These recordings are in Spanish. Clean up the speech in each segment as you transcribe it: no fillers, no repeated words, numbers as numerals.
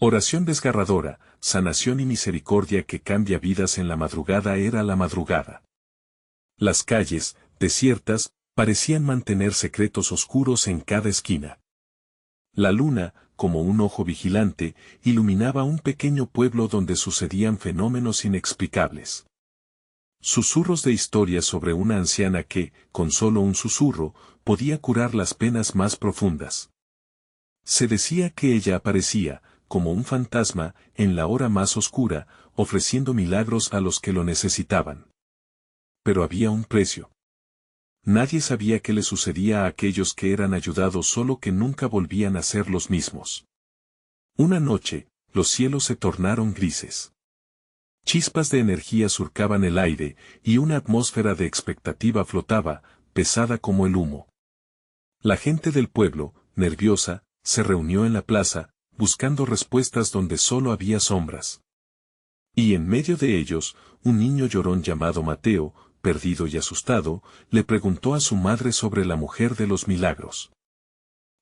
Oración desgarradora, sanación y misericordia que cambia vidas en la madrugada era la madrugada. Las calles, desiertas, parecían mantener secretos oscuros en cada esquina. La luna, como un ojo vigilante, iluminaba un pequeño pueblo donde sucedían fenómenos inexplicables. Susurros de historias sobre una anciana que, con solo un susurro, podía curar las penas más profundas. Se decía que ella aparecía, como un fantasma, en la hora más oscura, ofreciendo milagros a los que lo necesitaban. Pero había un precio. Nadie sabía qué le sucedía a aquellos que eran ayudados, solo que nunca volvían a ser los mismos. Una noche, los cielos se tornaron grises. Chispas de energía surcaban el aire, y una atmósfera de expectativa flotaba, pesada como el humo. La gente del pueblo, nerviosa, se reunió en la plaza, buscando respuestas donde solo había sombras. Y en medio de ellos, un niño llorón llamado Mateo, perdido y asustado, le preguntó a su madre sobre la mujer de los milagros.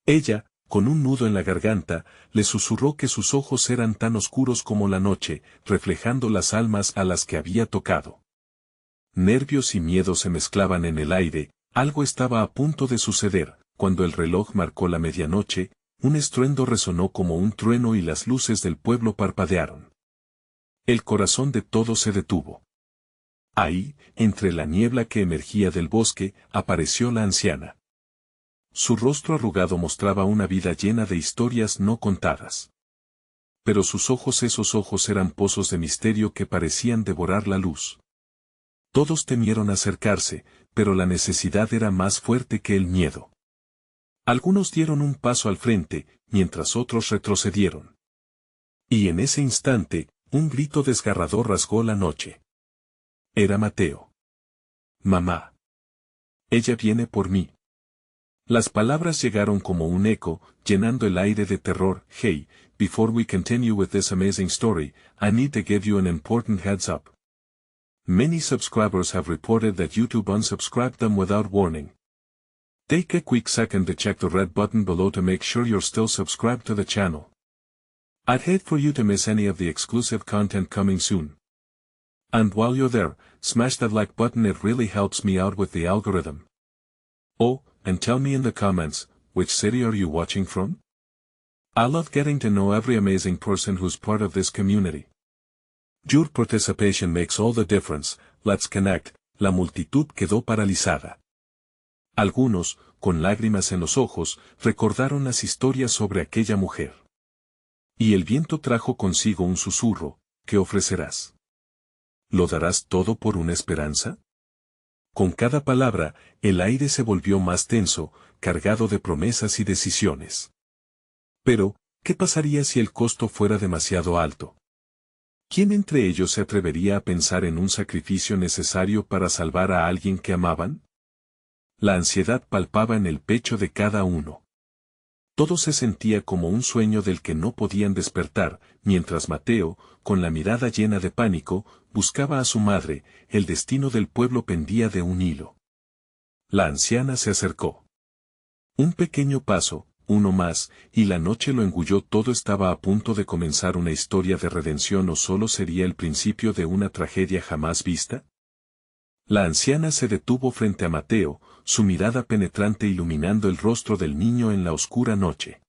Ella, con un nudo en la garganta, le susurró que sus ojos eran tan oscuros como la noche, reflejando las almas a las que había tocado. Nervios y miedo se mezclaban en el aire, algo estaba a punto de suceder. Cuando el reloj marcó la medianoche, un estruendo resonó como un trueno y las luces del pueblo parpadearon. El corazón de todos se detuvo. Ahí, entre la niebla que emergía del bosque, apareció la anciana. Su rostro arrugado mostraba una vida llena de historias no contadas. Pero esos ojos eran pozos de misterio que parecían devorar la luz. Todos temieron acercarse, pero la necesidad era más fuerte que el miedo. Algunos dieron un paso al frente, mientras otros retrocedieron. Y en ese instante, un grito desgarrador rasgó la noche. Era Mateo. Mamá. Ella viene por mí. Las palabras llegaron como un eco, llenando el aire de terror. Hey, before we continue with this amazing story, I need to give you an important heads up. Many subscribers have reported that YouTube unsubscribed them without warning. Take a quick second to check the red button below to make sure you're still subscribed to the channel. I'd hate for you to miss any of the exclusive content coming soon. And while you're there, smash that like button, it really helps me out with the algorithm. Oh, and tell me in the comments, which city are you watching from? I love getting to know every amazing person who's part of this community. Your participation makes all the difference. Let's connect. La multitud quedó paralizada. Algunos, con lágrimas en los ojos, recordaron las historias sobre aquella mujer. Y el viento trajo consigo un susurro. ¿Qué ofrecerás? ¿Lo darás todo por una esperanza? Con cada palabra, el aire se volvió más tenso, cargado de promesas y decisiones. Pero, ¿qué pasaría si el costo fuera demasiado alto? ¿Quién entre ellos se atrevería a pensar en un sacrificio necesario para salvar a alguien que amaban? La ansiedad palpaba en el pecho de cada uno. Todo se sentía como un sueño del que no podían despertar, mientras Mateo, con la mirada llena de pánico, buscaba a su madre. El destino del pueblo pendía de un hilo. La anciana se acercó. Un pequeño paso, uno más, y la noche lo engulló. Todo estaba a punto de comenzar una historia de redención, ¿o solo sería el principio de una tragedia jamás vista? La anciana se detuvo frente a Mateo, su mirada penetrante iluminando el rostro del niño en la oscura noche.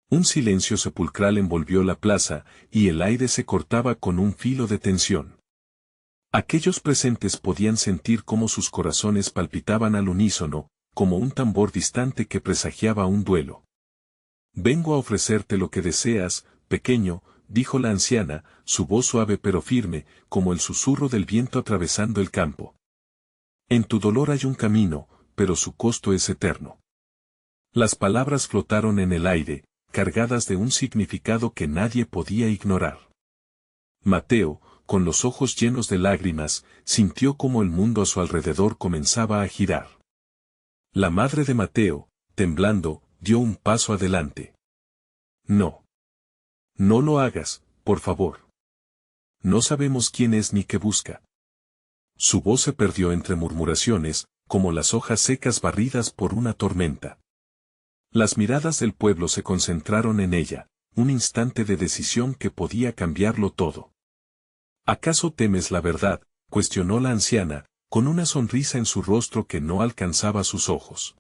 Un silencio sepulcral envolvió la plaza, y el aire se cortaba con un filo de tensión. Aquellos presentes podían sentir cómo sus corazones palpitaban al unísono, como un tambor distante que presagiaba un duelo. Vengo a ofrecerte lo que deseas, pequeño, dijo la anciana, su voz suave pero firme, como el susurro del viento atravesando el campo. En tu dolor hay un camino, pero su costo es eterno. Las palabras flotaron en el aire, cargadas de un significado que nadie podía ignorar. Mateo, con los ojos llenos de lágrimas, sintió como el mundo a su alrededor comenzaba a girar. La madre de Mateo, temblando, dio un paso adelante. No. No lo hagas, por favor. No sabemos quién es ni qué busca. Su voz se perdió entre murmuraciones, como las hojas secas barridas por una tormenta. Las miradas del pueblo se concentraron en ella, un instante de decisión que podía cambiarlo todo. ¿Acaso temes la verdad?, cuestionó la anciana, con una sonrisa en su rostro que no alcanzaba sus ojos.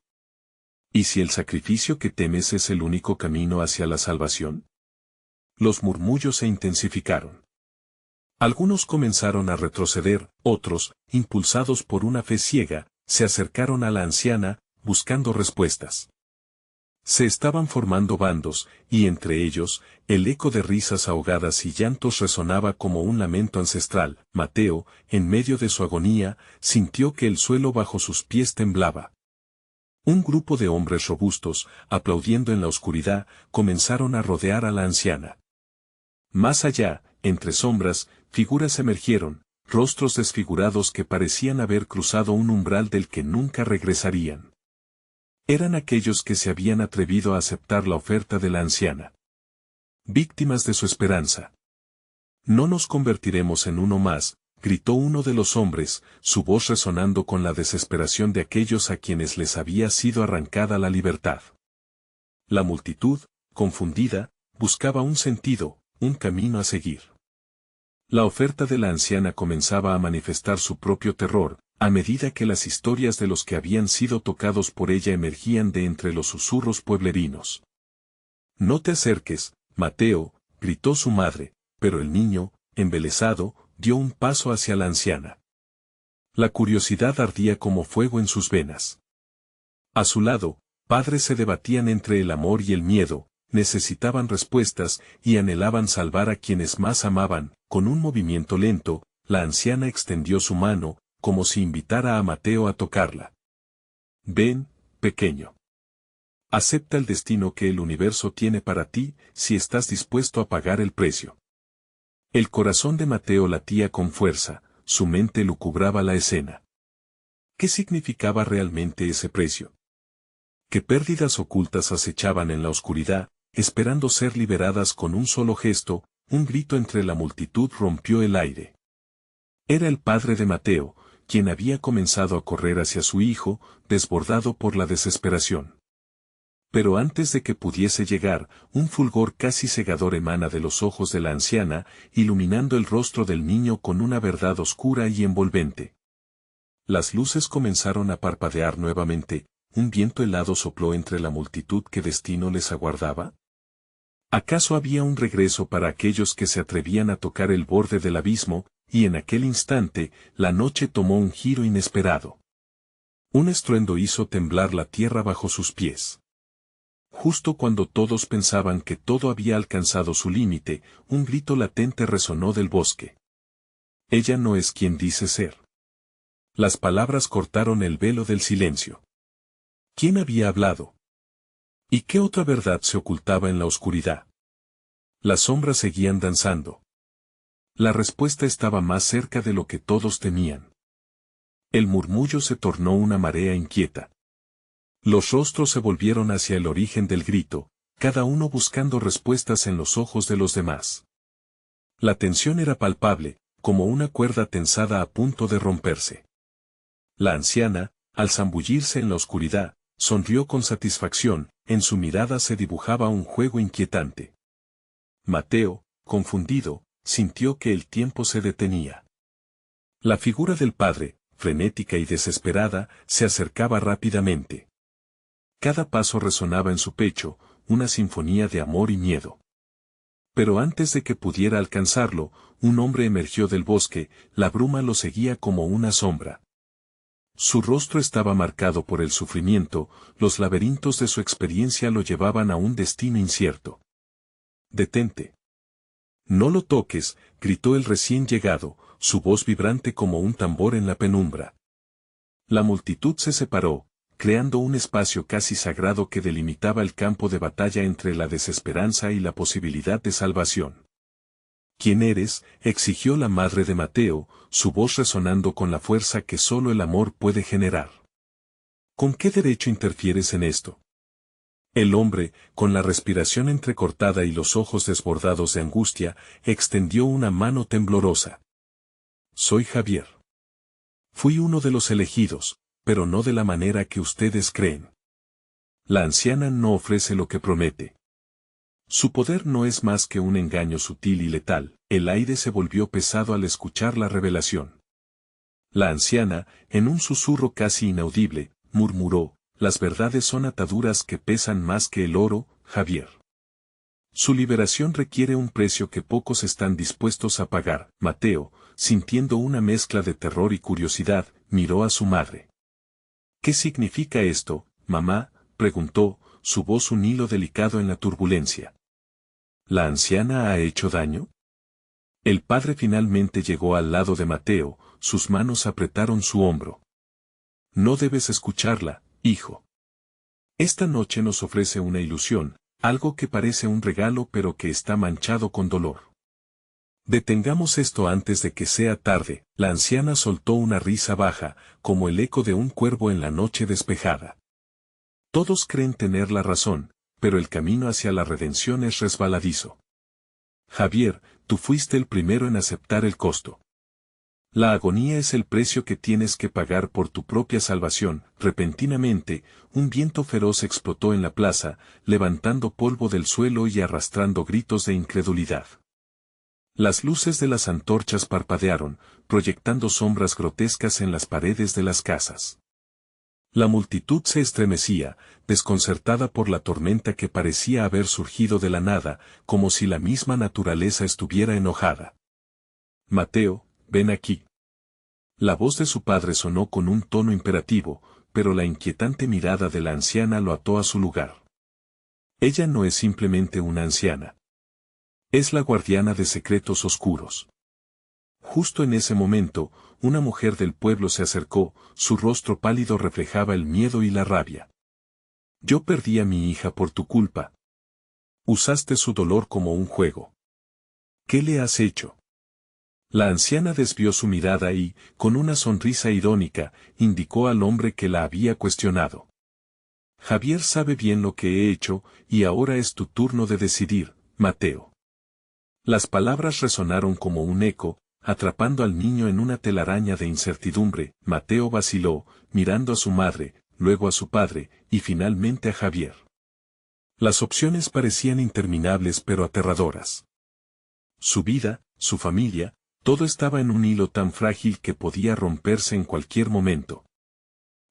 ¿Y si el sacrificio que temes es el único camino hacia la salvación? Los murmullos se intensificaron. Algunos comenzaron a retroceder, otros, impulsados por una fe ciega, se acercaron a la anciana, buscando respuestas. Se estaban formando bandos, y entre ellos, el eco de risas ahogadas y llantos resonaba como un lamento ancestral. Mateo, en medio de su agonía, sintió que el suelo bajo sus pies temblaba. Un grupo de hombres robustos, aplaudiendo en la oscuridad, comenzaron a rodear a la anciana. Más allá, entre sombras, figuras emergieron, rostros desfigurados que parecían haber cruzado un umbral del que nunca regresarían. Eran aquellos que se habían atrevido a aceptar la oferta de la anciana. Víctimas de su esperanza. No nos convertiremos en uno más, gritó uno de los hombres, su voz resonando con la desesperación de aquellos a quienes les había sido arrancada la libertad. La multitud, confundida, buscaba un sentido, un camino a seguir. La oferta de la anciana comenzaba a manifestar su propio terror, a medida que las historias de los que habían sido tocados por ella emergían de entre los susurros pueblerinos. «No te acerques, Mateo», gritó su madre, pero el niño, embelesado, dio un paso hacia la anciana. La curiosidad ardía como fuego en sus venas. A su lado, padres se debatían entre el amor y el miedo, necesitaban respuestas y anhelaban salvar a quienes más amaban. Con un movimiento lento, la anciana extendió su mano, como si invitara a Mateo a tocarla. «Ven, pequeño. Acepta el destino que el universo tiene para ti, si estás dispuesto a pagar el precio». El corazón de Mateo latía con fuerza, su mente lucubraba la escena. ¿Qué significaba realmente ese precio? ¿Qué pérdidas ocultas acechaban en la oscuridad, esperando ser liberadas con un solo gesto? Un grito entre la multitud rompió el aire. Era el padre de Mateo, quien había comenzado a correr hacia su hijo, desbordado por la desesperación. Pero antes de que pudiese llegar, un fulgor casi cegador emana de los ojos de la anciana, iluminando el rostro del niño con una verdad oscura y envolvente. Las luces comenzaron a parpadear nuevamente, un viento helado sopló entre la multitud. ¿Qué destino les aguardaba? ¿Acaso había un regreso para aquellos que se atrevían a tocar el borde del abismo? Y en aquel instante, la noche tomó un giro inesperado. Un estruendo hizo temblar la tierra bajo sus pies. Justo cuando todos pensaban que todo había alcanzado su límite, un grito latente resonó del bosque. «Ella no es quien dice ser». Las palabras cortaron el velo del silencio. ¿Quién había hablado? ¿Y qué otra verdad se ocultaba en la oscuridad? Las sombras seguían danzando. La respuesta estaba más cerca de lo que todos temían. El murmullo se tornó una marea inquieta. Los rostros se volvieron hacia el origen del grito, cada uno buscando respuestas en los ojos de los demás. La tensión era palpable, como una cuerda tensada a punto de romperse. La anciana, al zambullirse en la oscuridad, sonrió con satisfacción, en su mirada se dibujaba un juego inquietante. Mateo, confundido, sintió que el tiempo se detenía. La figura del padre, frenética y desesperada, se acercaba rápidamente. Cada paso resonaba en su pecho, una sinfonía de amor y miedo. Pero antes de que pudiera alcanzarlo, un hombre emergió del bosque, la bruma lo seguía como una sombra. Su rostro estaba marcado por el sufrimiento, los laberintos de su experiencia lo llevaban a un destino incierto. «Detente. No lo toques», gritó el recién llegado, su voz vibrante como un tambor en la penumbra. La multitud se separó, creando un espacio casi sagrado que delimitaba el campo de batalla entre la desesperanza y la posibilidad de salvación. «¿Quién eres?», exigió la madre de Mateo, su voz resonando con la fuerza que solo el amor puede generar. «¿Con qué derecho interfieres en esto?». El hombre, con la respiración entrecortada y los ojos desbordados de angustia, extendió una mano temblorosa. «Soy Javier. Fui uno de los elegidos, pero no de la manera que ustedes creen. La anciana no ofrece lo que promete». Su poder no es más que un engaño sutil y letal. El aire se volvió pesado al escuchar la revelación. La anciana, en un susurro casi inaudible, murmuró, las verdades son ataduras que pesan más que el oro, Javier. Su liberación requiere un precio que pocos están dispuestos a pagar. Mateo, sintiendo una mezcla de terror y curiosidad, miró a su madre. ¿Qué significa esto, mamá?, preguntó, su voz un hilo delicado en la turbulencia. ¿La anciana ha hecho daño? El padre finalmente llegó al lado de Mateo, sus manos apretaron su hombro. No debes escucharla, hijo. Esta noche nos ofrece una ilusión, algo que parece un regalo pero que está manchado con dolor. Detengamos esto antes de que sea tarde. La anciana soltó una risa baja, como el eco de un cuervo en la noche despejada. Todos creen tener la razón, pero el camino hacia la redención es resbaladizo. Javier, tú fuiste el primero en aceptar el costo. La agonía es el precio que tienes que pagar por tu propia salvación. Repentinamente, un viento feroz explotó en la plaza, levantando polvo del suelo y arrastrando gritos de incredulidad. Las luces de las antorchas parpadearon, proyectando sombras grotescas en las paredes de las casas. La multitud se estremecía, desconcertada por la tormenta que parecía haber surgido de la nada, como si la misma naturaleza estuviera enojada. Mateo, ven aquí. La voz de su padre sonó con un tono imperativo, pero la inquietante mirada de la anciana lo ató a su lugar. Ella no es simplemente una anciana. Es la guardiana de secretos oscuros. Justo en ese momento, una mujer del pueblo se acercó, su rostro pálido reflejaba el miedo y la rabia. Yo perdí a mi hija por tu culpa. Usaste su dolor como un juego. ¿Qué le has hecho? La anciana desvió su mirada y, con una sonrisa irónica, indicó al hombre que la había cuestionado. Javier sabe bien lo que he hecho, y ahora es tu turno de decidir, Mateo. Las palabras resonaron como un eco, atrapando al niño en una telaraña de incertidumbre. Mateo vaciló, mirando a su madre, luego a su padre, y finalmente a Javier. Las opciones parecían interminables pero aterradoras. Su vida, su familia, todo estaba en un hilo tan frágil que podía romperse en cualquier momento.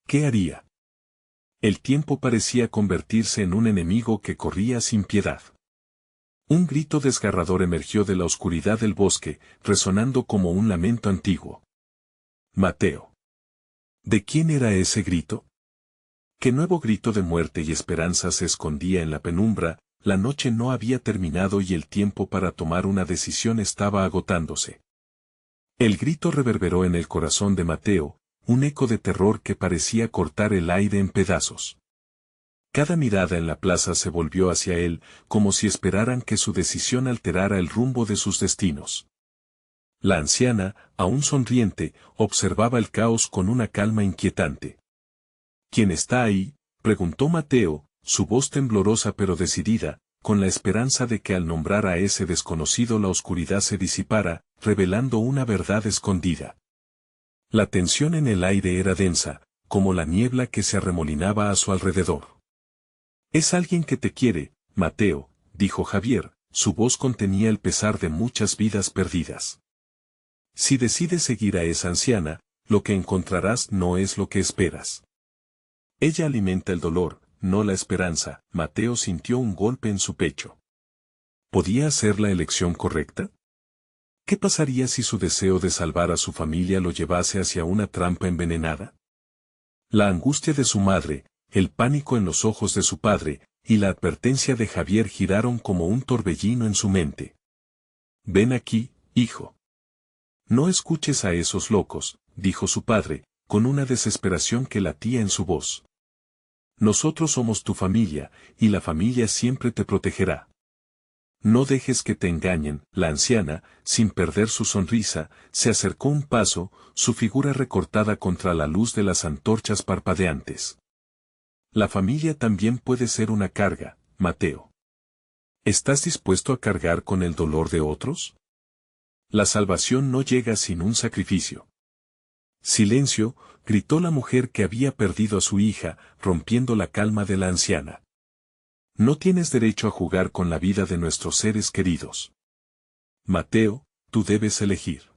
¿Qué haría? El tiempo parecía convertirse en un enemigo que corría sin piedad. Un grito desgarrador emergió de la oscuridad del bosque, resonando como un lamento antiguo. Mateo. ¿De quién era ese grito? ¿Qué nuevo grito de muerte y esperanza se escondía en la penumbra? La noche no había terminado y el tiempo para tomar una decisión estaba agotándose. El grito reverberó en el corazón de Mateo, un eco de terror que parecía cortar el aire en pedazos. Cada mirada en la plaza se volvió hacia él, como si esperaran que su decisión alterara el rumbo de sus destinos. La anciana, aún sonriente, observaba el caos con una calma inquietante. ¿Quién está ahí?, preguntó Mateo, su voz temblorosa pero decidida, con la esperanza de que al nombrar a ese desconocido la oscuridad se disipara, revelando una verdad escondida. La tensión en el aire era densa, como la niebla que se arremolinaba a su alrededor. Es alguien que te quiere, Mateo, dijo Javier, su voz contenía el pesar de muchas vidas perdidas. Si decides seguir a esa anciana, lo que encontrarás no es lo que esperas. Ella alimenta el dolor, no la esperanza. Mateo sintió un golpe en su pecho. ¿Podía ser la elección correcta? ¿Qué pasaría si su deseo de salvar a su familia lo llevase hacia una trampa envenenada? La angustia de su madre, el pánico en los ojos de su padre, y la advertencia de Javier giraron como un torbellino en su mente. Ven aquí, hijo. No escuches a esos locos, dijo su padre, con una desesperación que latía en su voz. Nosotros somos tu familia, y la familia siempre te protegerá. No dejes que te engañen. La anciana, sin perder su sonrisa, se acercó un paso, su figura recortada contra la luz de las antorchas parpadeantes. La familia también puede ser una carga, Mateo. ¿Estás dispuesto a cargar con el dolor de otros? La salvación no llega sin un sacrificio. Silencio, gritó la mujer que había perdido a su hija, rompiendo la calma de la anciana. No tienes derecho a jugar con la vida de nuestros seres queridos. Mateo, tú debes elegir.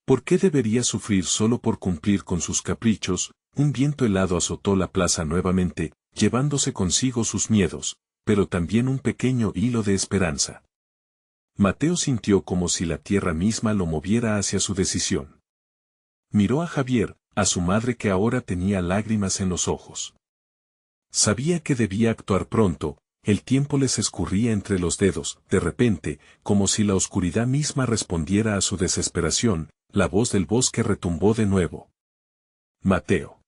¿Por qué deberías sufrir solo por cumplir con sus caprichos? Un viento helado azotó la plaza nuevamente, llevándose consigo sus miedos, pero también un pequeño hilo de esperanza. Mateo sintió como si la tierra misma lo moviera hacia su decisión. Miró a Javier, a su madre que ahora tenía lágrimas en los ojos. Sabía que debía actuar pronto, el tiempo les escurría entre los dedos, de repente, como si la oscuridad misma respondiera a su desesperación, la voz del bosque retumbó de nuevo. Mateo.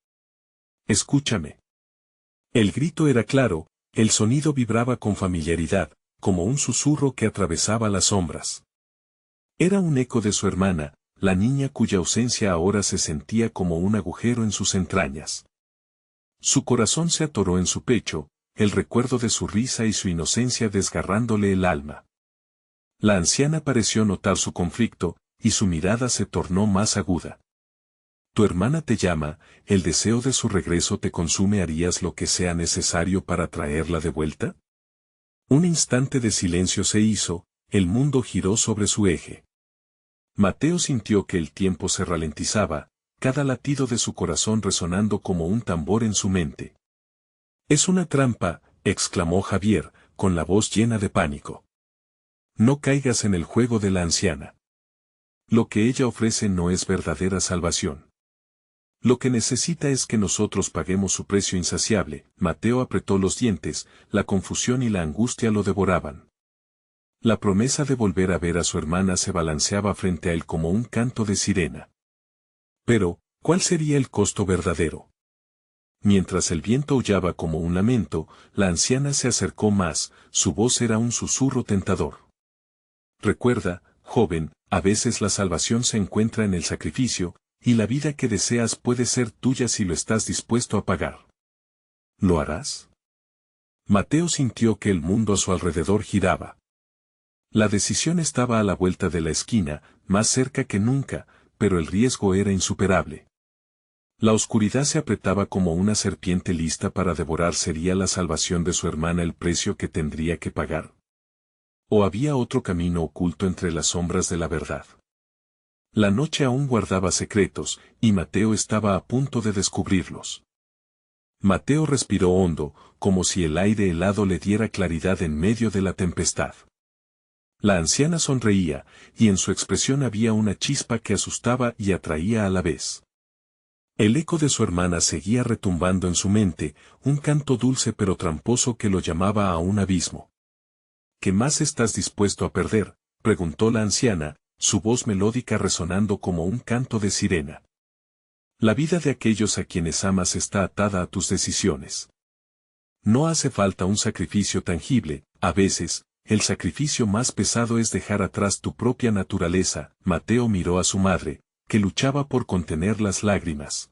Escúchame. El grito era claro, el sonido vibraba con familiaridad, como un susurro que atravesaba las sombras. Era un eco de su hermana, la niña cuya ausencia ahora se sentía como un agujero en sus entrañas. Su corazón se atoró en su pecho, el recuerdo de su risa y su inocencia desgarrándole el alma. La anciana pareció notar su conflicto, y su mirada se tornó más aguda. Tu hermana te llama, el deseo de su regreso te consume. ¿Harías lo que sea necesario para traerla de vuelta? Un instante de silencio se hizo, el mundo giró sobre su eje. Mateo sintió que el tiempo se ralentizaba, cada latido de su corazón resonando como un tambor en su mente. Es una trampa, exclamó Javier, con la voz llena de pánico. No caigas en el juego de la anciana. Lo que ella ofrece no es verdadera salvación. Lo que necesita es que nosotros paguemos su precio insaciable. Mateo apretó los dientes, la confusión y la angustia lo devoraban. La promesa de volver a ver a su hermana se balanceaba frente a él como un canto de sirena. Pero, ¿cuál sería el costo verdadero? Mientras el viento aullaba como un lamento, la anciana se acercó más, su voz era un susurro tentador. Recuerda, joven, a veces la salvación se encuentra en el sacrificio, y la vida que deseas puede ser tuya si lo estás dispuesto a pagar. ¿Lo harás? Mateo sintió que el mundo a su alrededor giraba. La decisión estaba a la vuelta de la esquina, más cerca que nunca, pero el riesgo era insuperable. La oscuridad se apretaba como una serpiente lista para devorar. ¿Sería la salvación de su hermana el precio que tendría que pagar? ¿O había otro camino oculto entre las sombras de la verdad? La noche aún guardaba secretos, y Mateo estaba a punto de descubrirlos. Mateo respiró hondo, como si el aire helado le diera claridad en medio de la tempestad. La anciana sonreía, y en su expresión había una chispa que asustaba y atraía a la vez. El eco de su hermana seguía retumbando en su mente, un canto dulce pero tramposo que lo llamaba a un abismo. ¿Qué más estás dispuesto a perder?, preguntó la anciana, su voz melódica resonando como un canto de sirena. La vida de aquellos a quienes amas está atada a tus decisiones. No hace falta un sacrificio tangible, a veces, el sacrificio más pesado es dejar atrás tu propia naturaleza. Mateo miró a su madre, que luchaba por contener las lágrimas.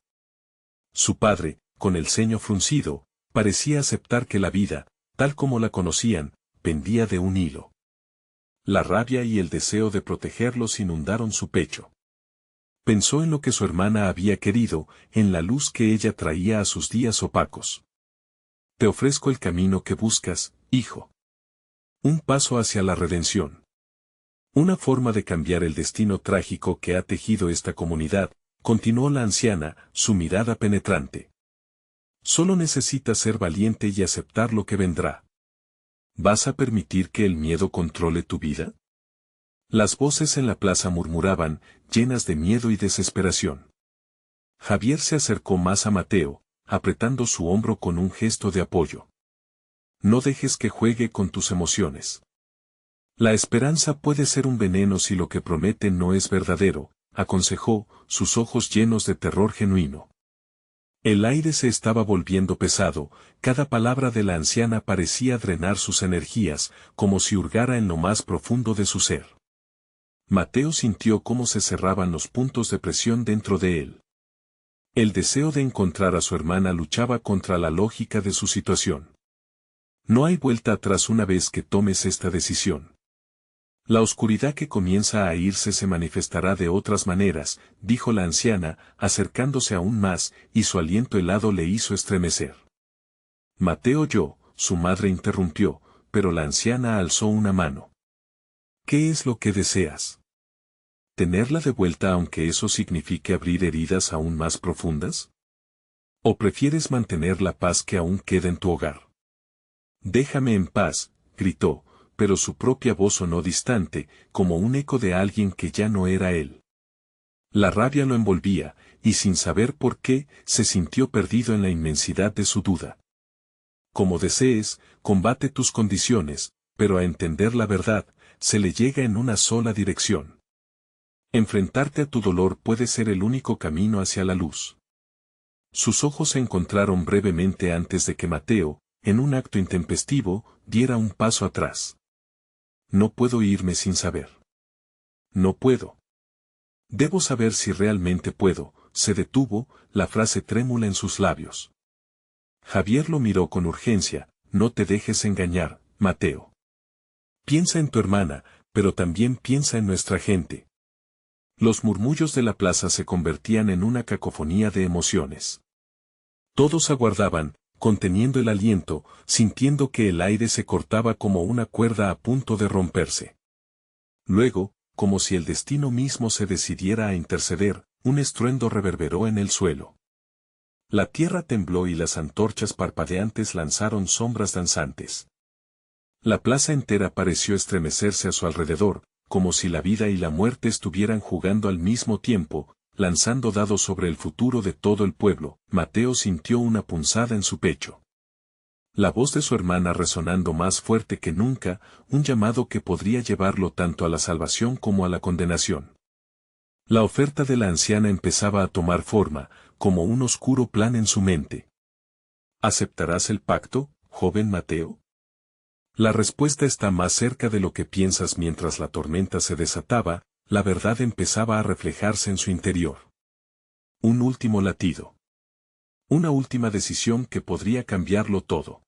Su padre, con el ceño fruncido, parecía aceptar que la vida, tal como la conocían, pendía de un hilo. La rabia y el deseo de protegerlos inundaron su pecho. Pensó en lo que su hermana había querido, en la luz que ella traía a sus días opacos. Te ofrezco el camino que buscas, hijo. Un paso hacia la redención. Una forma de cambiar el destino trágico que ha tejido esta comunidad, continuó la anciana, su mirada penetrante. Solo necesitas ser valiente y aceptar lo que vendrá. ¿Vas a permitir que el miedo controle tu vida? Las voces en la plaza murmuraban, llenas de miedo y desesperación. Javier se acercó más a Mateo, apretando su hombro con un gesto de apoyo. No dejes que juegue con tus emociones. La esperanza puede ser un veneno si lo que promete no es verdadero, aconsejó, sus ojos llenos de terror genuino. El aire se estaba volviendo pesado, cada palabra de la anciana parecía drenar sus energías, como si hurgara en lo más profundo de su ser. Mateo sintió cómo se cerraban los puntos de presión dentro de él. El deseo de encontrar a su hermana luchaba contra la lógica de su situación. No hay vuelta atrás una vez que tomes esta decisión. La oscuridad que comienza a irse se manifestará de otras maneras, dijo la anciana, acercándose aún más, y su aliento helado le hizo estremecer. Mateo oyó, su madre interrumpió, pero la anciana alzó una mano. ¿Qué es lo que deseas? ¿Tenerla de vuelta aunque eso signifique abrir heridas aún más profundas? ¿O prefieres mantener la paz que aún queda en tu hogar? Déjame en paz, gritó, pero su propia voz sonó distante, como un eco de alguien que ya no era él. La rabia lo envolvía, y sin saber por qué, se sintió perdido en la inmensidad de su duda. Como desees, combate tus condiciones, pero a entender la verdad, se le llega en una sola dirección. Enfrentarte a tu dolor puede ser el único camino hacia la luz. Sus ojos se encontraron brevemente antes de que Mateo, en un acto intempestivo, diera un paso atrás. No puedo irme sin saber. No puedo. Debo saber si realmente puedo, se detuvo, la frase trémula en sus labios. Javier lo miró con urgencia, no te dejes engañar, Mateo. Piensa en tu hermana, pero también piensa en nuestra gente. Los murmullos de la plaza se convertían en una cacofonía de emociones. Todos aguardaban, conteniendo el aliento, sintiendo que el aire se cortaba como una cuerda a punto de romperse. Luego, como si el destino mismo se decidiera a interceder, un estruendo reverberó en el suelo. La tierra tembló y las antorchas parpadeantes lanzaron sombras danzantes. La plaza entera pareció estremecerse a su alrededor, como si la vida y la muerte estuvieran jugando al mismo tiempo, lanzando dados sobre el futuro de todo el pueblo. Mateo sintió una punzada en su pecho. La voz de su hermana resonando más fuerte que nunca, un llamado que podría llevarlo tanto a la salvación como a la condenación. La oferta de la anciana empezaba a tomar forma, como un oscuro plan en su mente. ¿Aceptarás el pacto, joven Mateo? La respuesta está más cerca de lo que piensas. Mientras la tormenta se desataba, la verdad empezaba a reflejarse en su interior. Un último latido. Una última decisión que podría cambiarlo todo.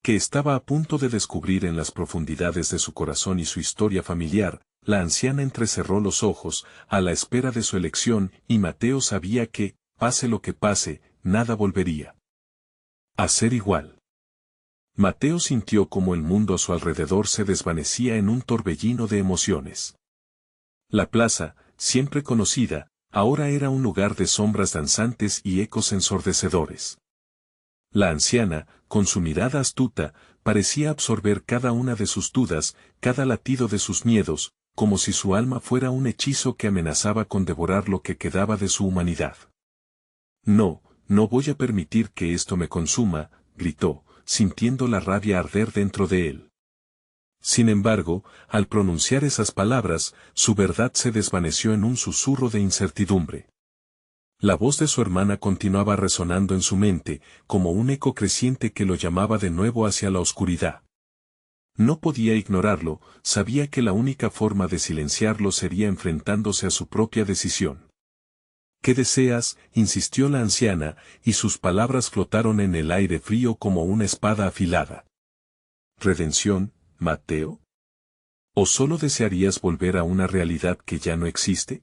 Que estaba a punto de descubrir en las profundidades de su corazón y su historia familiar. La anciana entrecerró los ojos, a la espera de su elección, y Mateo sabía que, pase lo que pase, nada volvería a ser igual. Mateo sintió como el mundo a su alrededor se desvanecía en un torbellino de emociones. La plaza, siempre conocida, ahora era un lugar de sombras danzantes y ecos ensordecedores. La anciana, con su mirada astuta, parecía absorber cada una de sus dudas, cada latido de sus miedos, como si su alma fuera un hechizo que amenazaba con devorar lo que quedaba de su humanidad. No, no voy a permitir que esto me consuma, gritó, sintiendo la rabia arder dentro de él. Sin embargo, al pronunciar esas palabras, su verdad se desvaneció en un susurro de incertidumbre. La voz de su hermana continuaba resonando en su mente, como un eco creciente que lo llamaba de nuevo hacia la oscuridad. No podía ignorarlo, sabía que la única forma de silenciarlo sería enfrentándose a su propia decisión. ¿Qué deseas?, insistió la anciana, y sus palabras flotaron en el aire frío como una espada afilada. ¿Redención, Mateo? ¿O solo desearías volver a una realidad que ya no existe?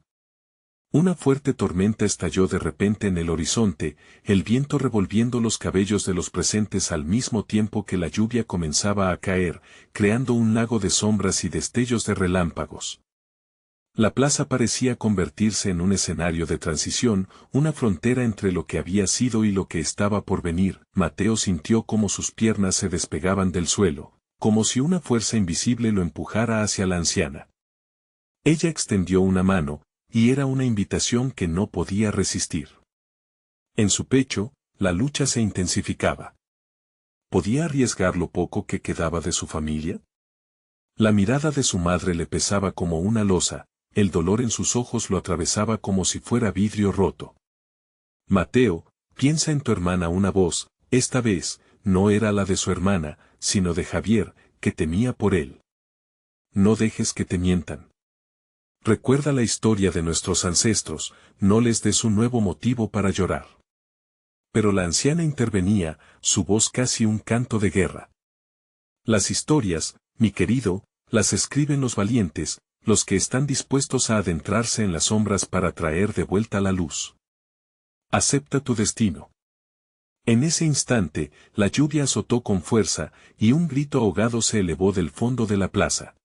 Una fuerte tormenta estalló de repente en el horizonte, el viento revolviendo los cabellos de los presentes al mismo tiempo que la lluvia comenzaba a caer, creando un lago de sombras y destellos de relámpagos. La plaza parecía convertirse en un escenario de transición, una frontera entre lo que había sido y lo que estaba por venir. Mateo sintió como sus piernas se despegaban del suelo, como si una fuerza invisible lo empujara hacia la anciana. Ella extendió una mano, y era una invitación que no podía resistir. En su pecho, la lucha se intensificaba. ¿Podía arriesgar lo poco que quedaba de su familia? La mirada de su madre le pesaba como una losa, el dolor en sus ojos lo atravesaba como si fuera vidrio roto. Mateo, piensa en tu hermana. Una voz, esta vez, no era la de su hermana, sino de Javier, que temía por él. No dejes que te mientan. Recuerda la historia de nuestros ancestros, no les des un nuevo motivo para llorar. Pero la anciana intervenía, su voz casi un canto de guerra. Las historias, mi querido, las escriben los valientes, los que están dispuestos a adentrarse en las sombras para traer de vuelta la luz. Acepta tu destino. En ese instante, la lluvia azotó con fuerza, y un grito ahogado se elevó del fondo de la plaza.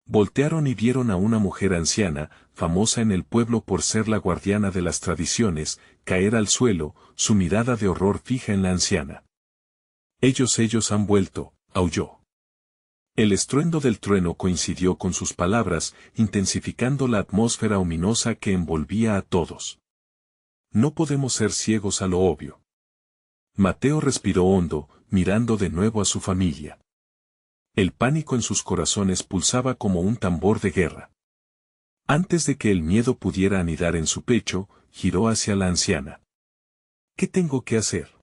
Voltearon y vieron a una mujer anciana, famosa en el pueblo por ser la guardiana de las tradiciones, caer al suelo, su mirada de horror fija en la anciana. Ellos han vuelto, aulló. El estruendo del trueno coincidió con sus palabras, intensificando la atmósfera ominosa que envolvía a todos. No podemos ser ciegos a lo obvio. Mateo respiró hondo, mirando de nuevo a su familia. El pánico en sus corazones pulsaba como un tambor de guerra. Antes de que el miedo pudiera anidar en su pecho, giró hacia la anciana. ¿Qué tengo que hacer?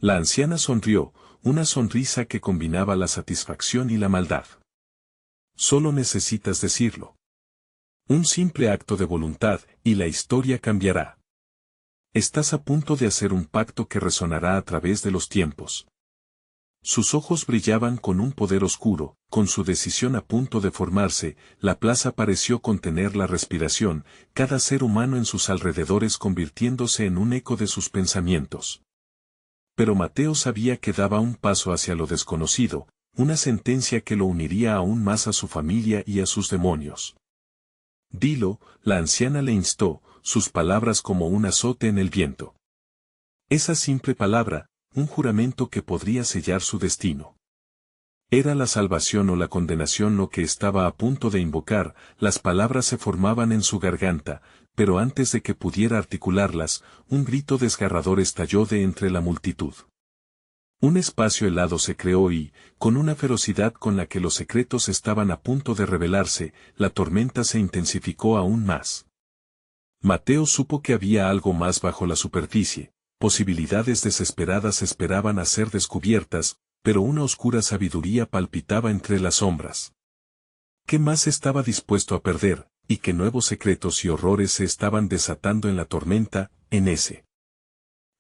La anciana sonrió, una sonrisa que combinaba la satisfacción y la maldad. Solo necesitas decirlo. Un simple acto de voluntad, y la historia cambiará. Estás a punto de hacer un pacto que resonará a través de los tiempos. Sus ojos brillaban con un poder oscuro, con su decisión a punto de formarse, la plaza pareció contener la respiración, cada ser humano en sus alrededores convirtiéndose en un eco de sus pensamientos. Pero Mateo sabía que daba un paso hacia lo desconocido, una sentencia que lo uniría aún más a su familia y a sus demonios. Dilo, la anciana le instó, sus palabras como un azote en el viento. Esa simple palabra, un juramento que podría sellar su destino. Era la salvación o la condenación lo que estaba a punto de invocar, las palabras se formaban en su garganta, pero antes de que pudiera articularlas, un grito desgarrador estalló de entre la multitud. Un espacio helado se creó y, con una ferocidad con la que los secretos estaban a punto de revelarse, la tormenta se intensificó aún más. Mateo supo que había algo más bajo la superficie. Posibilidades desesperadas esperaban a ser descubiertas, pero una oscura sabiduría palpitaba entre las sombras. ¿Qué más estaba dispuesto a perder, y qué nuevos secretos y horrores se estaban desatando en la tormenta? En ese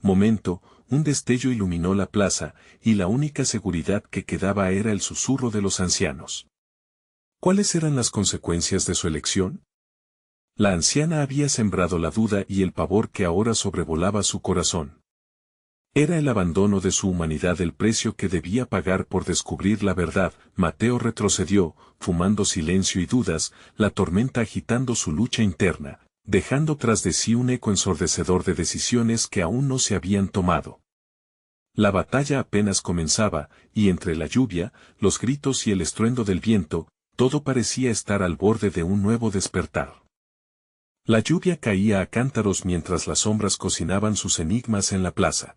momento, un destello iluminó la plaza, y la única seguridad que quedaba era el susurro de los ancianos. ¿Cuáles eran las consecuencias de su elección? La anciana había sembrado la duda y el pavor que ahora sobrevolaba su corazón. Era el abandono de su humanidad el precio que debía pagar por descubrir la verdad. Mateo retrocedió, fumando silencio y dudas, la tormenta agitando su lucha interna, dejando tras de sí un eco ensordecedor de decisiones que aún no se habían tomado. La batalla apenas comenzaba, y entre la lluvia, los gritos y el estruendo del viento, todo parecía estar al borde de un nuevo despertar. La lluvia caía a cántaros mientras las sombras cocinaban sus enigmas en la plaza.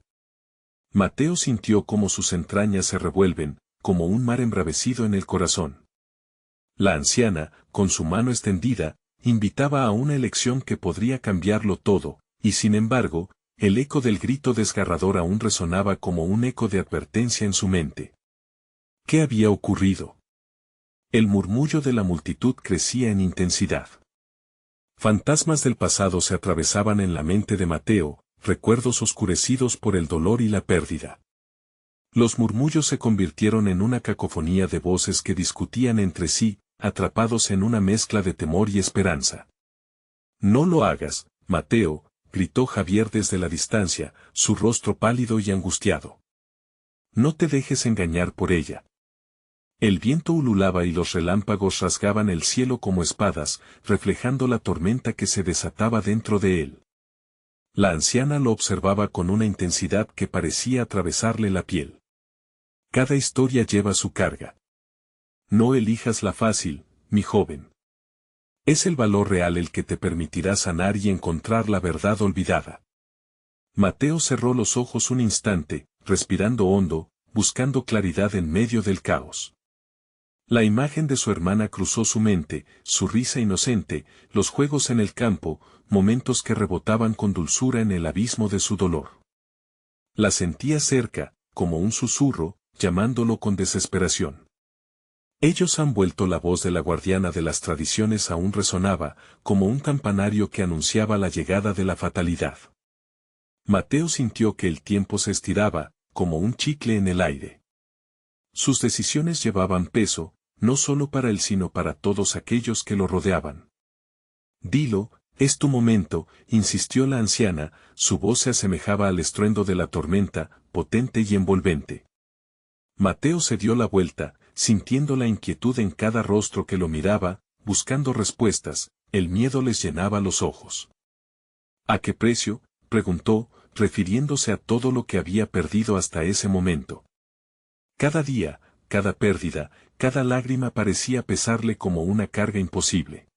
Mateo sintió cómo sus entrañas se revuelven, como un mar embravecido en el corazón. La anciana, con su mano extendida, invitaba a una elección que podría cambiarlo todo, y sin embargo, el eco del grito desgarrador aún resonaba como un eco de advertencia en su mente. ¿Qué había ocurrido? El murmullo de la multitud crecía en intensidad. Fantasmas del pasado se atravesaban en la mente de Mateo, recuerdos oscurecidos por el dolor y la pérdida. Los murmullos se convirtieron en una cacofonía de voces que discutían entre sí, atrapados en una mezcla de temor y esperanza. No lo hagas, Mateo, gritó Javier desde la distancia, su rostro pálido y angustiado. No te dejes engañar por ella. El viento ululaba y los relámpagos rasgaban el cielo como espadas, reflejando la tormenta que se desataba dentro de él. La anciana lo observaba con una intensidad que parecía atravesarle la piel. Cada historia lleva su carga. No elijas la fácil, mi joven. Es el valor real el que te permitirá sanar y encontrar la verdad olvidada. Mateo cerró los ojos un instante, respirando hondo, buscando claridad en medio del caos. La imagen de su hermana cruzó su mente, su risa inocente, los juegos en el campo, momentos que rebotaban con dulzura en el abismo de su dolor. La sentía cerca, como un susurro, llamándolo con desesperación. Ellos han vuelto. La voz de la guardiana de las tradiciones aún resonaba, como un campanario que anunciaba la llegada de la fatalidad. Mateo sintió que el tiempo se estiraba, como un chicle en el aire. Sus decisiones llevaban peso, no solo para él sino para todos aquellos que lo rodeaban. Dilo, Es tu momento, insistió la anciana, su voz se asemejaba al estruendo de la tormenta, potente y envolvente. Mateo se dio la vuelta, sintiendo la inquietud en cada rostro que lo miraba, buscando respuestas, el miedo les llenaba los ojos. ¿A qué precio?, preguntó, refiriéndose a todo lo que había perdido hasta ese momento. Cada día, cada pérdida, cada lágrima parecía pesarle como una carga imposible.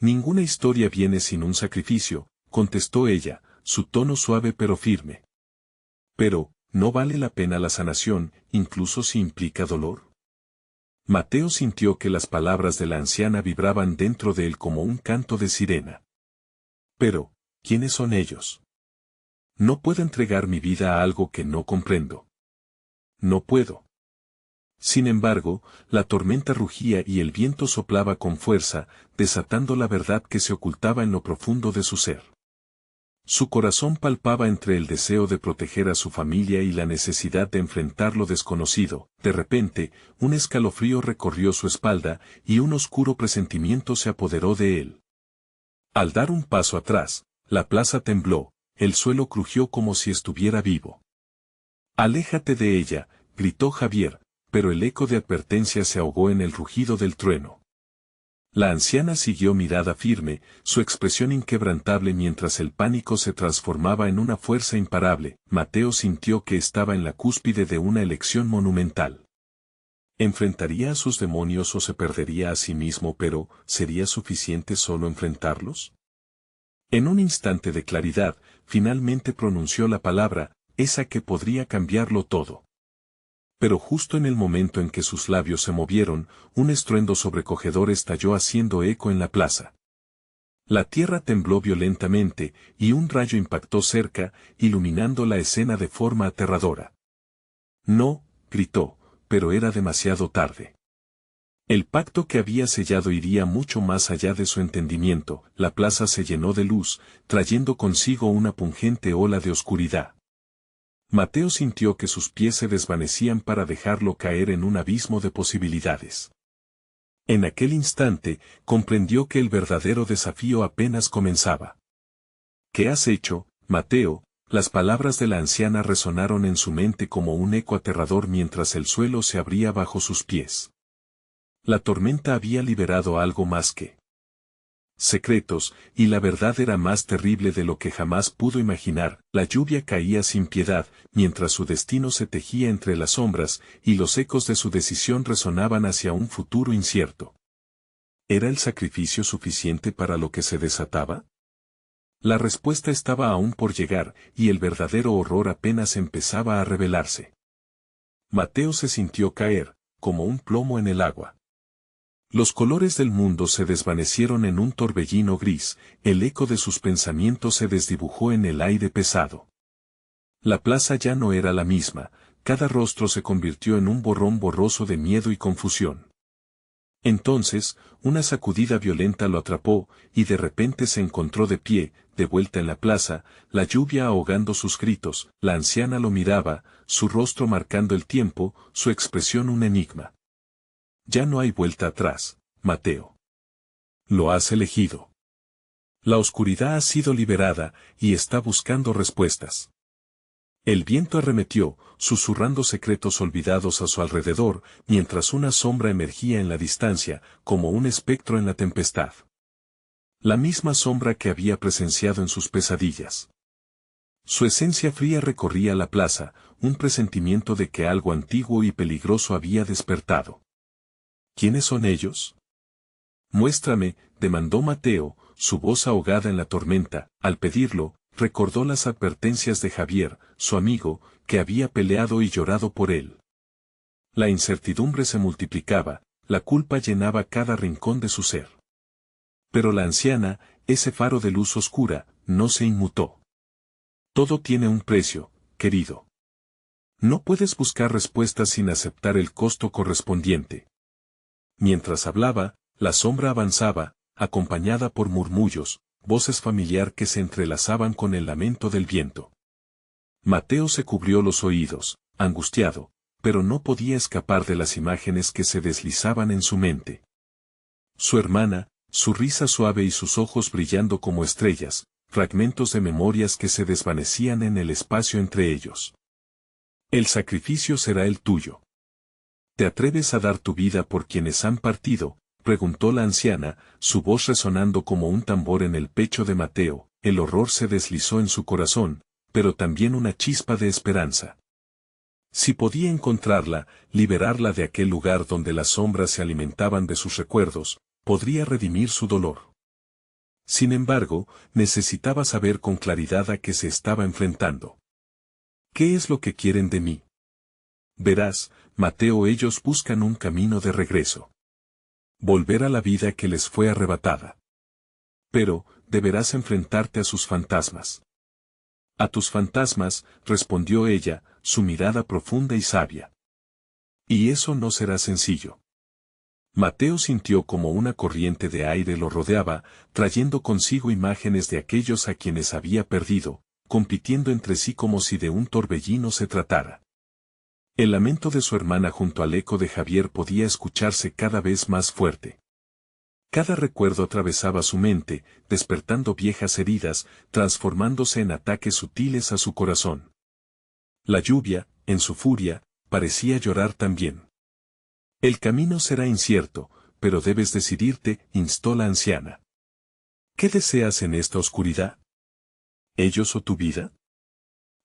Ninguna historia viene sin un sacrificio, contestó ella, su tono suave pero firme. Pero, ¿no vale la pena la sanación, incluso si implica dolor? Mateo sintió que las palabras de la anciana vibraban dentro de él como un canto de sirena. Pero, ¿quiénes son ellos? No puedo entregar mi vida a algo que no comprendo. No puedo. Sin embargo, la tormenta rugía y el viento soplaba con fuerza, desatando la verdad que se ocultaba en lo profundo de su ser. Su corazón palpaba entre el deseo de proteger a su familia y la necesidad de enfrentar lo desconocido. De repente, un escalofrío recorrió su espalda y un oscuro presentimiento se apoderó de él. Al dar un paso atrás, la plaza tembló, el suelo crujió como si estuviera vivo. «Aléjate de ella», gritó Javier, pero el eco de advertencia se ahogó en el rugido del trueno. La anciana siguió mirada firme, su expresión inquebrantable mientras el pánico se transformaba en una fuerza imparable. Mateo sintió que estaba en la cúspide de una elección monumental. ¿Enfrentaría a sus demonios o se perdería a sí mismo, pero ¿sería suficiente solo enfrentarlos? En un instante de claridad, finalmente pronunció la palabra, esa que podría cambiarlo todo. Pero justo en el momento en que sus labios se movieron, un estruendo sobrecogedor estalló haciendo eco en la plaza. La tierra tembló violentamente, y un rayo impactó cerca, iluminando la escena de forma aterradora. «No», gritó, pero era demasiado tarde. El pacto que había sellado iría mucho más allá de su entendimiento. La plaza se llenó de luz, trayendo consigo una pungente ola de oscuridad. Mateo sintió que sus pies se desvanecían para dejarlo caer en un abismo de posibilidades. En aquel instante, comprendió que el verdadero desafío apenas comenzaba. «¿Qué has hecho, Mateo?», las palabras de la anciana resonaron en su mente como un eco aterrador mientras el suelo se abría bajo sus pies. La tormenta había liberado algo más que secretos, y la verdad era más terrible de lo que jamás pudo imaginar. La lluvia caía sin piedad, mientras su destino se tejía entre las sombras, y los ecos de su decisión resonaban hacia un futuro incierto. ¿Era el sacrificio suficiente para lo que se desataba? La respuesta estaba aún por llegar, y el verdadero horror apenas empezaba a revelarse. Mateo se sintió caer, como un plomo en el agua. Los colores del mundo se desvanecieron en un torbellino gris, el eco de sus pensamientos se desdibujó en el aire pesado. La plaza ya no era la misma, cada rostro se convirtió en un borrón borroso de miedo y confusión. Entonces, una sacudida violenta lo atrapó, y de repente se encontró de pie, de vuelta en la plaza, la lluvia ahogando sus gritos. La anciana lo miraba, su rostro marcando el tiempo, su expresión un enigma. «Ya no hay vuelta atrás, Mateo. Lo has elegido. La oscuridad ha sido liberada, y está buscando respuestas». El viento arremetió, susurrando secretos olvidados a su alrededor, mientras una sombra emergía en la distancia, como un espectro en la tempestad. La misma sombra que había presenciado en sus pesadillas. Su esencia fría recorría la plaza, un presentimiento de que algo antiguo y peligroso había despertado. ¿Quiénes son ellos? «Muéstrame», demandó Mateo, su voz ahogada en la tormenta. Al pedirlo, recordó las advertencias de Javier, su amigo, que había peleado y llorado por él. La incertidumbre se multiplicaba, la culpa llenaba cada rincón de su ser. Pero la anciana, ese faro de luz oscura, no se inmutó. «Todo tiene un precio, querido. No puedes buscar respuestas sin aceptar el costo correspondiente». Mientras hablaba, la sombra avanzaba, acompañada por murmullos, voces familiar que se entrelazaban con el lamento del viento. Mateo se cubrió los oídos, angustiado, pero no podía escapar de las imágenes que se deslizaban en su mente. Su hermana, su risa suave y sus ojos brillando como estrellas, fragmentos de memorias que se desvanecían en el espacio entre ellos. El sacrificio será el tuyo. ¿Te atreves a dar tu vida por quienes han partido?, preguntó la anciana, su voz resonando como un tambor en el pecho de Mateo. El horror se deslizó en su corazón, pero también una chispa de esperanza. Si podía encontrarla, liberarla de aquel lugar donde las sombras se alimentaban de sus recuerdos, podría redimir su dolor. Sin embargo, necesitaba saber con claridad a qué se estaba enfrentando. ¿Qué es lo que quieren de mí? Verás, Mateo, ellos buscan un camino de regreso. Volver a la vida que les fue arrebatada. Pero, deberás enfrentarte a sus fantasmas. A tus fantasmas, respondió ella, su mirada profunda y sabia. Y eso no será sencillo. Mateo sintió como una corriente de aire lo rodeaba, trayendo consigo imágenes de aquellos a quienes había perdido, compitiendo entre sí como si de un torbellino se tratara. El lamento de su hermana junto al eco de Javier podía escucharse cada vez más fuerte. Cada recuerdo atravesaba su mente, despertando viejas heridas, transformándose en ataques sutiles a su corazón. La lluvia, en su furia, parecía llorar también. El camino será incierto, pero debes decidirte, instó la anciana. ¿Qué deseas en esta oscuridad? ¿Ellos o tu vida?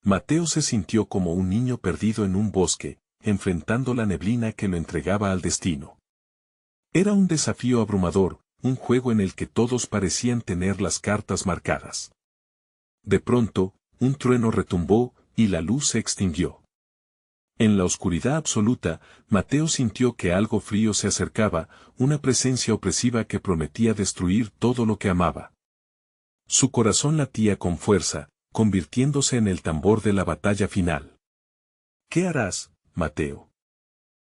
Mateo se sintió como un niño perdido en un bosque, enfrentando la neblina que lo entregaba al destino. Era un desafío abrumador, un juego en el que todos parecían tener las cartas marcadas. De pronto, un trueno retumbó, y la luz se extinguió. En la oscuridad absoluta, Mateo sintió que algo frío se acercaba, una presencia opresiva que prometía destruir todo lo que amaba. Su corazón latía con fuerza, convirtiéndose en el tambor de la batalla final. ¿Qué harás, Mateo?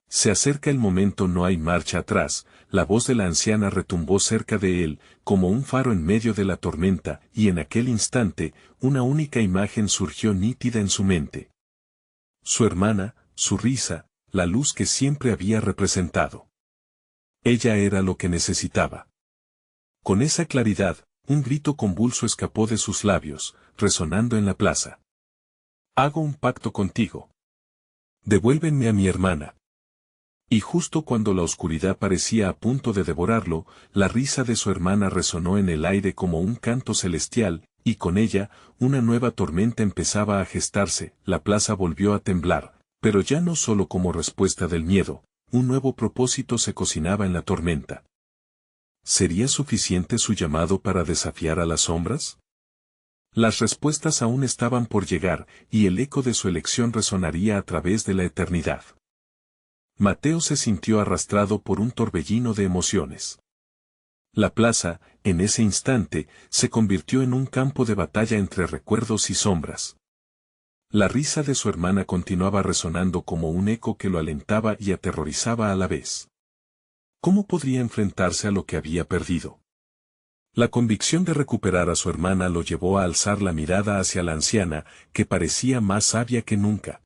Se acerca el momento, no hay marcha atrás. La voz de la anciana retumbó cerca de él, como un faro en medio de la tormenta, y en aquel instante, una única imagen surgió nítida en su mente. Su hermana, su risa, la luz que siempre había representado. Ella era lo que necesitaba. Con esa claridad, un grito convulso escapó de sus labios, resonando en la plaza. Hago un pacto contigo. Devuélvenme a mi hermana. Y justo cuando la oscuridad parecía a punto de devorarlo, la risa de su hermana resonó en el aire como un canto celestial, y con ella, una nueva tormenta empezaba a gestarse. La plaza volvió a temblar, pero ya no solo como respuesta del miedo, un nuevo propósito se cocinaba en la tormenta. ¿Sería suficiente su llamado para desafiar a las sombras? Las respuestas aún estaban por llegar, y el eco de su elección resonaría a través de la eternidad. Mateo se sintió arrastrado por un torbellino de emociones. La plaza, en ese instante, se convirtió en un campo de batalla entre recuerdos y sombras. La risa de su hermana continuaba resonando como un eco que lo alentaba y aterrorizaba a la vez. ¿Cómo podría enfrentarse a lo que había perdido? La convicción de recuperar a su hermana lo llevó a alzar la mirada hacia la anciana, que parecía más sabia que nunca.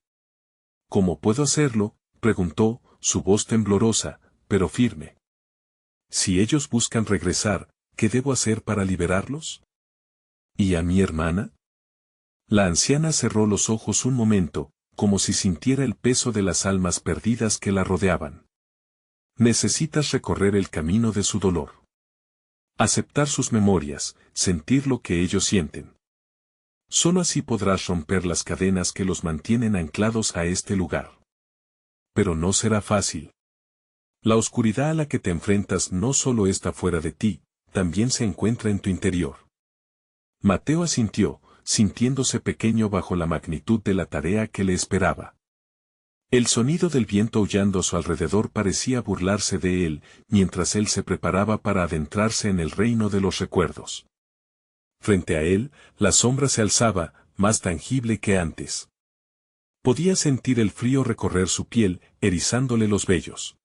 ¿Cómo puedo hacerlo?, preguntó, su voz temblorosa, pero firme. Si ellos buscan regresar, ¿qué debo hacer para liberarlos? ¿Y a mi hermana? La anciana cerró los ojos un momento, como si sintiera el peso de las almas perdidas que la rodeaban. Necesitas recorrer el camino de su dolor. Aceptar sus memorias, sentir lo que ellos sienten. Solo así podrás romper las cadenas que los mantienen anclados a este lugar. Pero no será fácil. La oscuridad a la que te enfrentas no solo está fuera de ti, también se encuentra en tu interior. Mateo asintió, sintiéndose pequeño bajo la magnitud de la tarea que le esperaba. El sonido del viento aullando a su alrededor parecía burlarse de él, mientras él se preparaba para adentrarse en el reino de los recuerdos. Frente a él, la sombra se alzaba, más tangible que antes. Podía sentir el frío recorrer su piel, erizándole los vellos.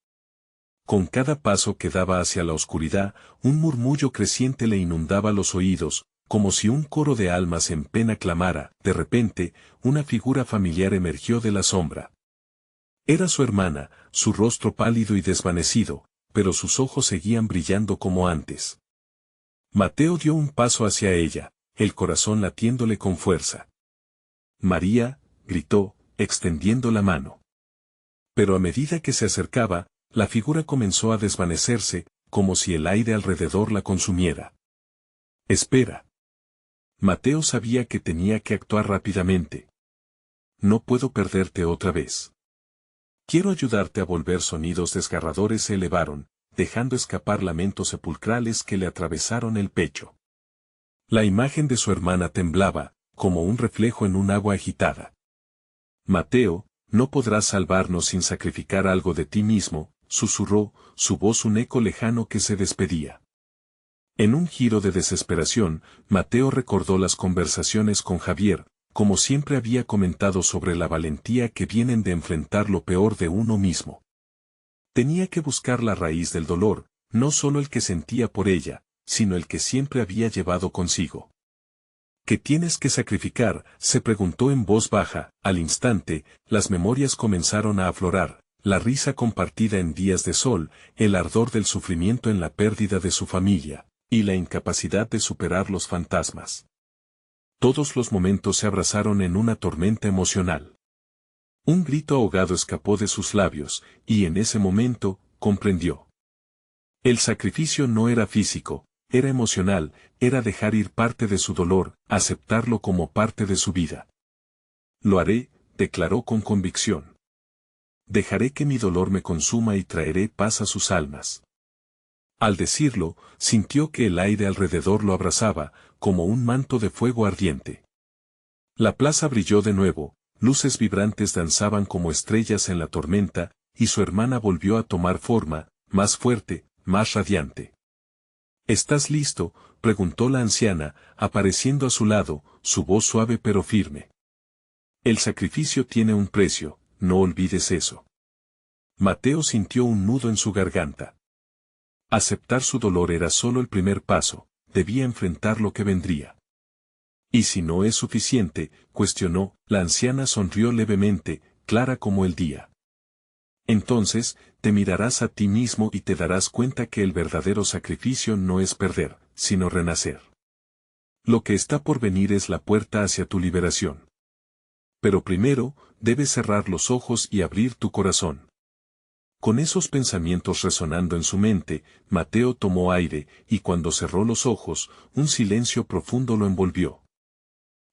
Con cada paso que daba hacia la oscuridad, un murmullo creciente le inundaba los oídos, como si un coro de almas en pena clamara. De repente, una figura familiar emergió de la sombra. Era su hermana, su rostro pálido y desvanecido, pero sus ojos seguían brillando como antes. Mateo dio un paso hacia ella, el corazón latiéndole con fuerza. María, gritó, extendiendo la mano. Pero a medida que se acercaba, la figura comenzó a desvanecerse, como si el aire alrededor la consumiera. Espera. Mateo sabía que tenía que actuar rápidamente. No puedo perderte otra vez. Quiero ayudarte a volver. Sonidos desgarradores se elevaron, dejando escapar lamentos sepulcrales que le atravesaron el pecho. La imagen de su hermana temblaba, como un reflejo en un agua agitada. Mateo, no podrás salvarnos sin sacrificar algo de ti mismo, susurró, su voz un eco lejano que se despedía. En un giro de desesperación, Mateo recordó las conversaciones con Javier, como siempre había comentado sobre la valentía que vienen de enfrentar lo peor de uno mismo. Tenía que buscar la raíz del dolor, no solo el que sentía por ella, sino el que siempre había llevado consigo. ¿Qué tienes que sacrificar?, se preguntó en voz baja. Al instante, las memorias comenzaron a aflorar, la risa compartida en días de sol, el ardor del sufrimiento en la pérdida de su familia, y la incapacidad de superar los fantasmas. Todos los momentos se abrazaron en una tormenta emocional. Un grito ahogado escapó de sus labios, y en ese momento, comprendió. El sacrificio no era físico, era emocional, era dejar ir parte de su dolor, aceptarlo como parte de su vida. Lo haré, declaró con convicción. Dejaré que mi dolor me consuma y traeré paz a sus almas. Al decirlo, sintió que el aire alrededor lo abrazaba, como un manto de fuego ardiente. La plaza brilló de nuevo, luces vibrantes danzaban como estrellas en la tormenta, y su hermana volvió a tomar forma, más fuerte, más radiante. ¿Estás listo?, preguntó la anciana, apareciendo a su lado, su voz suave pero firme. El sacrificio tiene un precio, no olvides eso. Mateo sintió un nudo en su garganta. Aceptar su dolor era solo el primer paso, debía enfrentar lo que vendría. ¿Y si no es suficiente?, cuestionó. La anciana sonrió levemente, clara como el día. Entonces, te mirarás a ti mismo y te darás cuenta que el verdadero sacrificio no es perder, sino renacer. Lo que está por venir es la puerta hacia tu liberación. Pero primero, debes cerrar los ojos y abrir tu corazón. Con esos pensamientos resonando en su mente, Mateo tomó aire, y cuando cerró los ojos, un silencio profundo lo envolvió.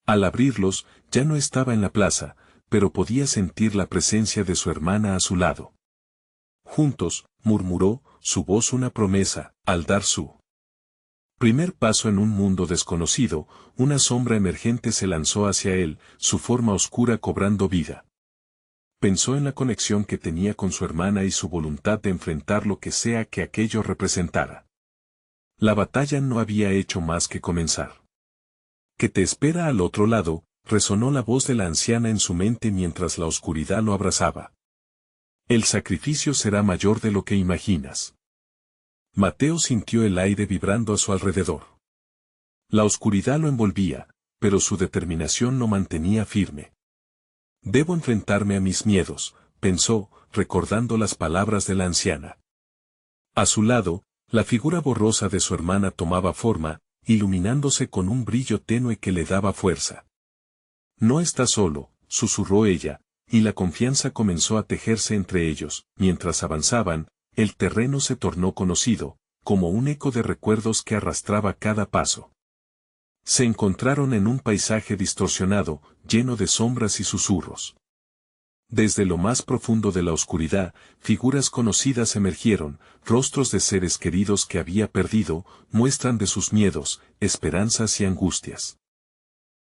Al abrirlos, ya no estaba en la plaza, pero podía sentir la presencia de su hermana a su lado. Juntos, murmuró, su voz una promesa, al dar su primer paso en un mundo desconocido, una sombra emergente se lanzó hacia él, su forma oscura cobrando vida. Pensó en la conexión que tenía con su hermana y su voluntad de enfrentar lo que sea que aquello representara. La batalla no había hecho más que comenzar. ¿Qué te espera al otro lado?, resonó la voz de la anciana en su mente mientras la oscuridad lo abrazaba. El sacrificio será mayor de lo que imaginas. Mateo sintió el aire vibrando a su alrededor. La oscuridad lo envolvía, pero su determinación lo mantenía firme. Debo enfrentarme a mis miedos, pensó, recordando las palabras de la anciana. A su lado, la figura borrosa de su hermana tomaba forma, iluminándose con un brillo tenue que le daba fuerza. No está solo, susurró ella, y la confianza comenzó a tejerse entre ellos. Mientras avanzaban, el terreno se tornó conocido, como un eco de recuerdos que arrastraba cada paso. Se encontraron en un paisaje distorsionado, lleno de sombras y susurros. Desde lo más profundo de la oscuridad, figuras conocidas emergieron, rostros de seres queridos que había perdido, muestran de sus miedos, esperanzas y angustias.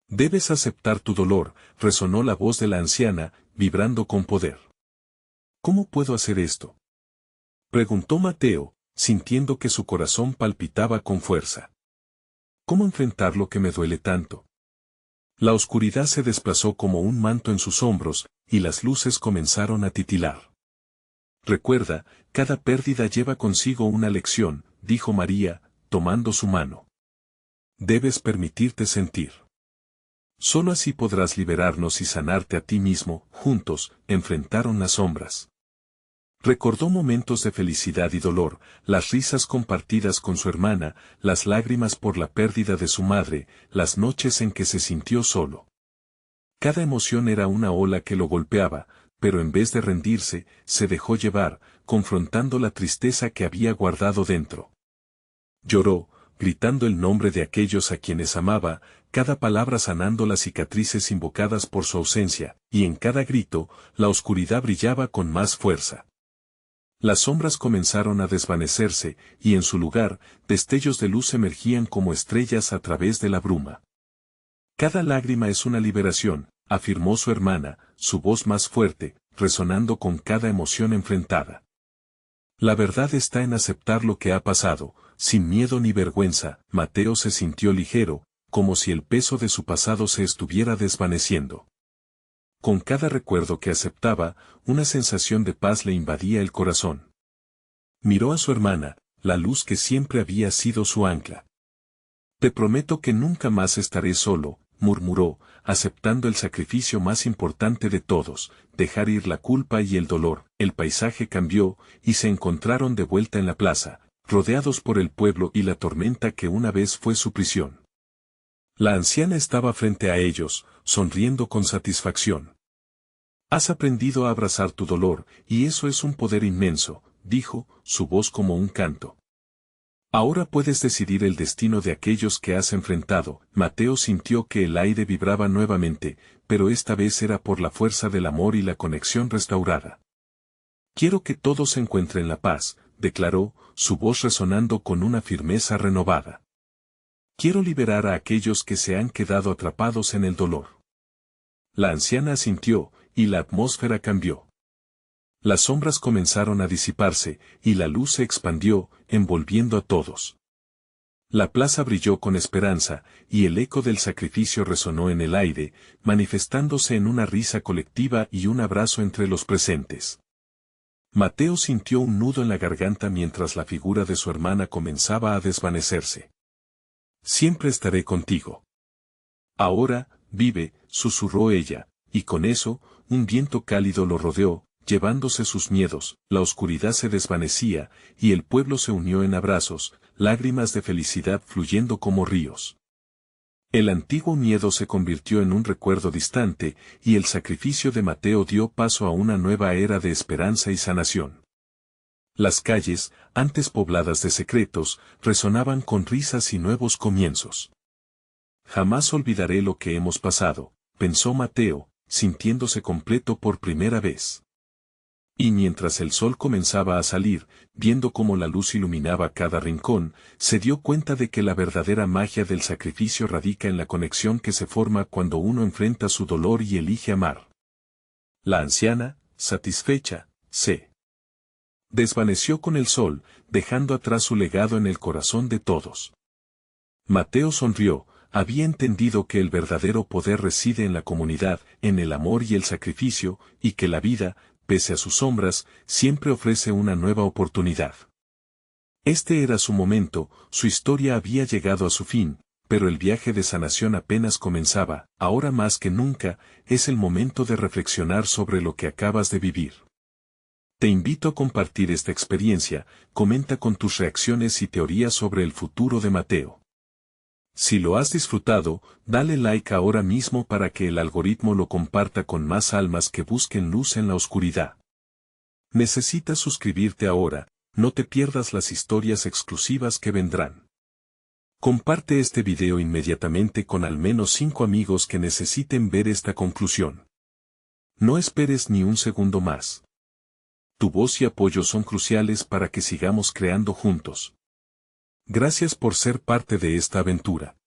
Debes aceptar tu dolor, resonó la voz de la anciana, vibrando con poder. ¿Cómo puedo hacer esto?, preguntó Mateo, sintiendo que su corazón palpitaba con fuerza. ¿Cómo enfrentar lo que me duele tanto? La oscuridad se desplazó como un manto en sus hombros, y las luces comenzaron a titilar. Recuerda, cada pérdida lleva consigo una lección, dijo María, tomando su mano. Debes permitirte sentir. Solo así podrás liberarnos y sanarte a ti mismo. Juntos, enfrentaron las sombras. Recordó momentos de felicidad y dolor, las risas compartidas con su hermana, las lágrimas por la pérdida de su madre, las noches en que se sintió solo. Cada emoción era una ola que lo golpeaba, pero en vez de rendirse, se dejó llevar, confrontando la tristeza que había guardado dentro. Lloró, gritando el nombre de aquellos a quienes amaba, cada palabra sanando las cicatrices invocadas por su ausencia, y en cada grito, la oscuridad brillaba con más fuerza. Las sombras comenzaron a desvanecerse, y en su lugar, destellos de luz emergían como estrellas a través de la bruma. Cada lágrima es una liberación, afirmó su hermana, su voz más fuerte, resonando con cada emoción enfrentada. La verdad está en aceptar lo que ha pasado, sin miedo ni vergüenza. Mateo se sintió ligero, como si el peso de su pasado se estuviera desvaneciendo. Con cada recuerdo que aceptaba, una sensación de paz le invadía el corazón. Miró a su hermana, la luz que siempre había sido su ancla. Te prometo que nunca más estaré solo, murmuró, aceptando el sacrificio más importante de todos, dejar ir la culpa y el dolor. El paisaje cambió, y se encontraron de vuelta en la plaza, rodeados por el pueblo y la tormenta que una vez fue su prisión. La anciana estaba frente a ellos, sonriendo con satisfacción. Has aprendido a abrazar tu dolor, y eso es un poder inmenso, dijo, su voz como un canto. Ahora puedes decidir el destino de aquellos que has enfrentado. Mateo sintió que el aire vibraba nuevamente, pero esta vez era por la fuerza del amor y la conexión restaurada. Quiero que todos encuentren la paz, declaró, su voz resonando con una firmeza renovada. Quiero liberar a aquellos que se han quedado atrapados en el dolor. La anciana asintió, y la atmósfera cambió. Las sombras comenzaron a disiparse, y la luz se expandió, envolviendo a todos. La plaza brilló con esperanza, y el eco del sacrificio resonó en el aire, manifestándose en una risa colectiva y un abrazo entre los presentes. Mateo sintió un nudo en la garganta mientras la figura de su hermana comenzaba a desvanecerse. Siempre estaré contigo. Ahora, vive, susurró ella, y con eso, un viento cálido lo rodeó, llevándose sus miedos. La oscuridad se desvanecía, y el pueblo se unió en abrazos, lágrimas de felicidad fluyendo como ríos. El antiguo miedo se convirtió en un recuerdo distante, y el sacrificio de Mateo dio paso a una nueva era de esperanza y sanación. Las calles, antes pobladas de secretos, resonaban con risas y nuevos comienzos. Jamás olvidaré lo que hemos pasado, pensó Mateo, sintiéndose completo por primera vez. Y mientras el sol comenzaba a salir, viendo cómo la luz iluminaba cada rincón, se dio cuenta de que la verdadera magia del sacrificio radica en la conexión que se forma cuando uno enfrenta su dolor y elige amar. La anciana, satisfecha, se desvaneció con el sol, dejando atrás su legado en el corazón de todos. Mateo sonrió, había entendido que el verdadero poder reside en la comunidad, en el amor y el sacrificio, y que la vida, pese a sus sombras, siempre ofrece una nueva oportunidad. Este era su momento, su historia había llegado a su fin, pero el viaje de sanación apenas comenzaba. Ahora más que nunca, es el momento de reflexionar sobre lo que acabas de vivir. Te invito a compartir esta experiencia, comenta con tus reacciones y teorías sobre el futuro de Mateo. Si lo has disfrutado, dale like ahora mismo para que el algoritmo lo comparta con más almas que busquen luz en la oscuridad. Necesitas suscribirte ahora, no te pierdas las historias exclusivas que vendrán. Comparte este video inmediatamente con al menos 5 amigos que necesiten ver esta conclusión. No esperes ni un segundo más. Tu voz y apoyo son cruciales para que sigamos creando juntos. Gracias por ser parte de esta aventura.